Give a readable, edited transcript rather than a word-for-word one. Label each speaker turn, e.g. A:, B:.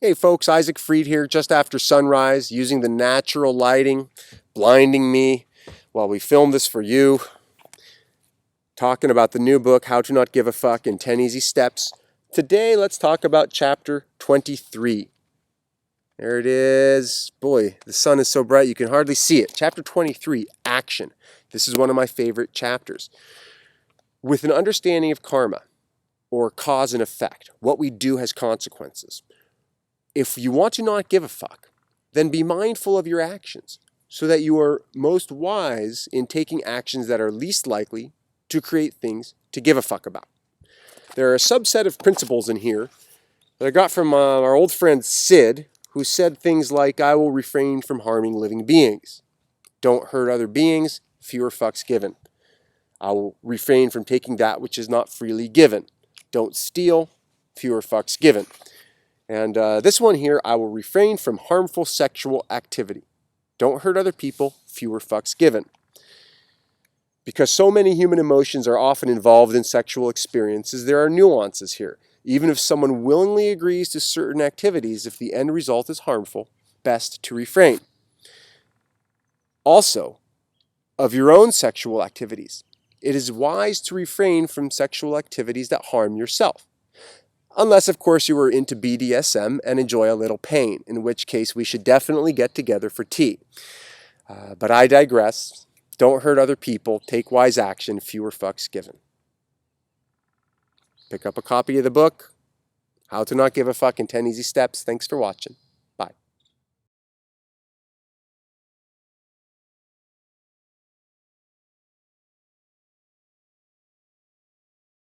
A: Hey folks, Isaac Freed here just after sunrise, using the natural lighting, blinding me while we film this for you. Talking about the new book, How to Not Give a Fuck in 10 Easy Steps. Today, let's talk about chapter 23. There it is. Boy, the sun is so bright you can hardly see it. Chapter 23, Action. This is one of my favorite chapters. With an understanding of karma, or cause and effect, what we do has consequences. If you want to not give a fuck, then be mindful of your actions so that you are most wise in taking actions that are least likely to create things to give a fuck about. There are a subset of principles in here that I got from our old friend Sid, who said things like, I will refrain from harming living beings. Don't hurt other beings, fewer fucks given. I will refrain from taking that which is not freely given. Don't steal, fewer fucks given. And this one here, I will refrain from harmful sexual activity. Don't hurt other people, fewer fucks given. Because so many human emotions are often involved in sexual experiences, there are nuances here. Even if someone willingly agrees to certain activities, if the end result is harmful, best to refrain. Also, of your own sexual activities, it is wise to refrain from sexual activities that harm yourself. Unless, of course, you are into BDSM and enjoy a little pain, in which case we should definitely get together for tea. But I digress. Don't hurt other people. Take wise action. Fewer fucks given. Pick up a copy of the book, How to Not Give a Fuck in 10 Easy Steps. Thanks for watching.